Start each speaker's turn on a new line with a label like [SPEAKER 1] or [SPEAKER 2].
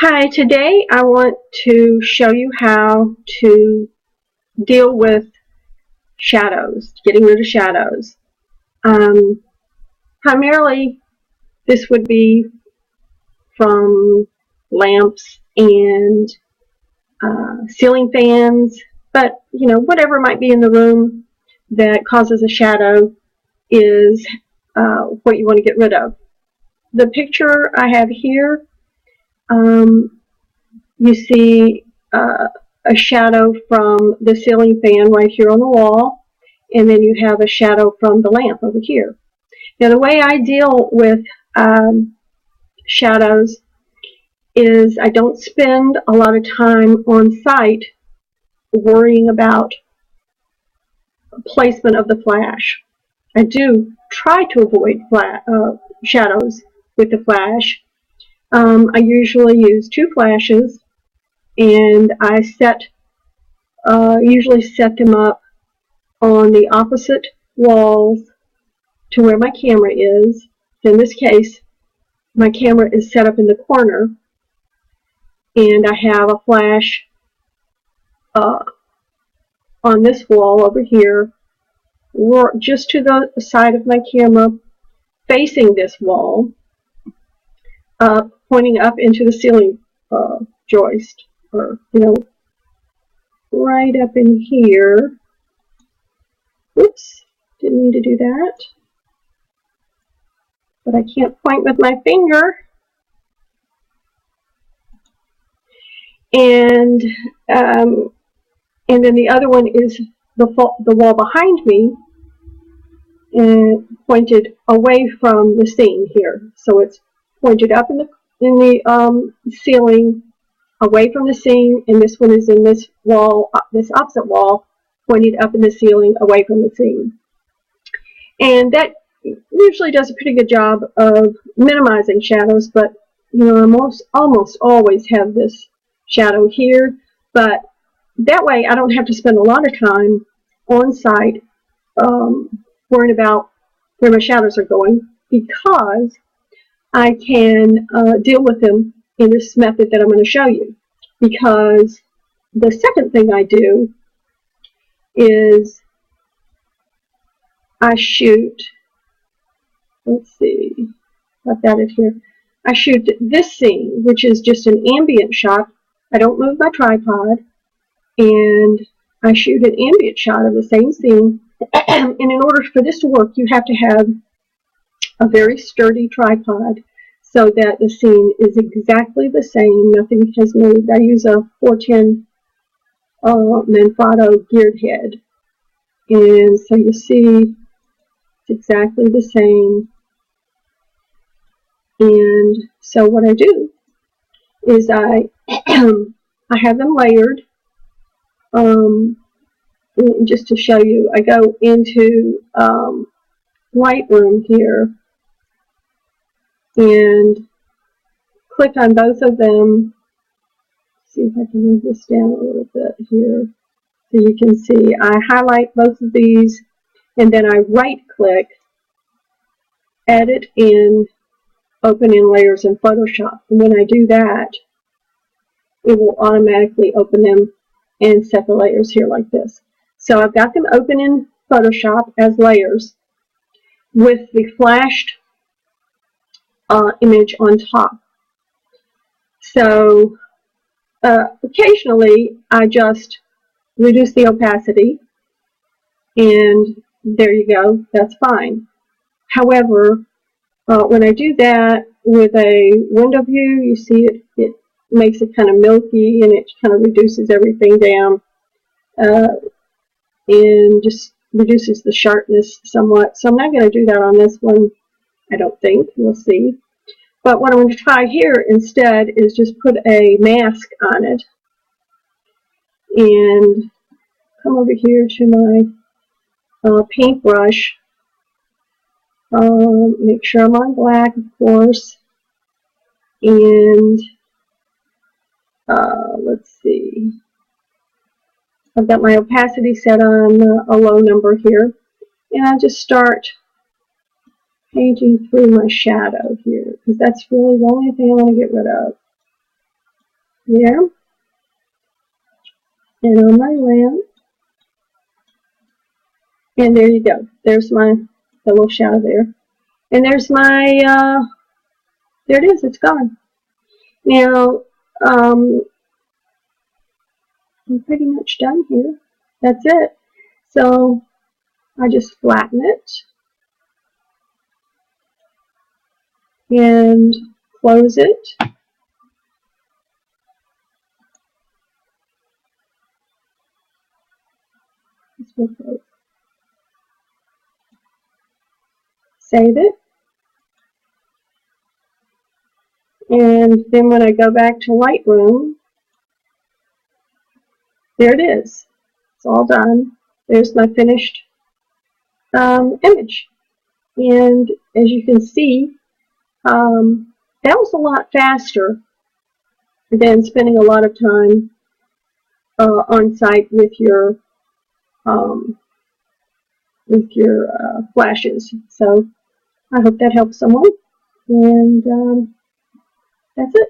[SPEAKER 1] Hi, today I want to show you how to deal with shadows, getting rid of shadows. Um, Primarily, this would be from lamps and ceiling fans, but whatever might be in the room that causes a shadow is what you want to get rid of. The picture I have here, you see a shadow from the ceiling fan right here on the wall, and then you have a shadow from the lamp over here. Now, the way I deal with shadows is I don't spend a lot of time on site worrying about placement of the flash. I do try to avoid shadows with the flash. I usually use two flashes, and I usually set them up on the opposite walls to where my camera is. In this case, my camera is set up in the corner, and I have a flash on this wall over here, or just to the side of my camera, facing this wall, pointing up into the ceiling joist, or right up in here. Oops, didn't mean to do that. But I can't point with my finger. And then the other one is the wall behind me, and pointed away from the scene here. So it's pointed up in the ceiling, away from the scene, and this one is in this wall, this opposite wall, pointed up in the ceiling, away from the scene. And that usually does a pretty good job of minimizing shadows, but I almost always have this shadow here, but that way I don't have to spend a lot of time on site worrying about where my shadows are going, because I can deal with them in this method that I'm going to show you. Because the second thing I do is I shoot, let's see, I've got it here. I shoot this scene, which is just an ambient shot. I don't move my tripod, and I shoot an ambient shot of the same scene. And in order for this to work, you have to have a very sturdy tripod so that the scene is exactly the same. Nothing has moved. I use a 410 Manfrotto geared head. And so you see it's exactly the same. And so what I do is I have them layered. Just to show you, I go into Lightroom here and click on both of them. See if I can move this down a little bit here so you can see. I highlight both of these, and then I right click, edit in, open in layers in Photoshop. And when I do that, it will automatically open them and set the layers here like this. So I've got them open in Photoshop as layers with the flashed image on top. So occasionally I just reduce the opacity, and there you go, that's fine. However, when I do that with a window view, you see it makes it kind of milky, and it kind of reduces everything down. And just reduces the sharpness somewhat. So I'm not going to do that on this one, I don't think. We'll see. But what I'm going to try here instead is just put a mask on it. And come over here to my paintbrush. Make sure I'm on black, of course. And let's see. I've got my opacity set on a low number here, and I just start painting through my shadow here, because that's really the only thing I want to get rid of. there. And on my lamp. And there you go. There's the little shadow there. And there's there it is, it's gone. Now, I'm pretty much done here. That's it. So, I just flatten it and close it. Save it. And then when I go back to Lightroom, there it is. It's all done. There's my finished image. And as you can see, that was a lot faster than spending a lot of time on site with your flashes. So I hope that helps someone. And that's it.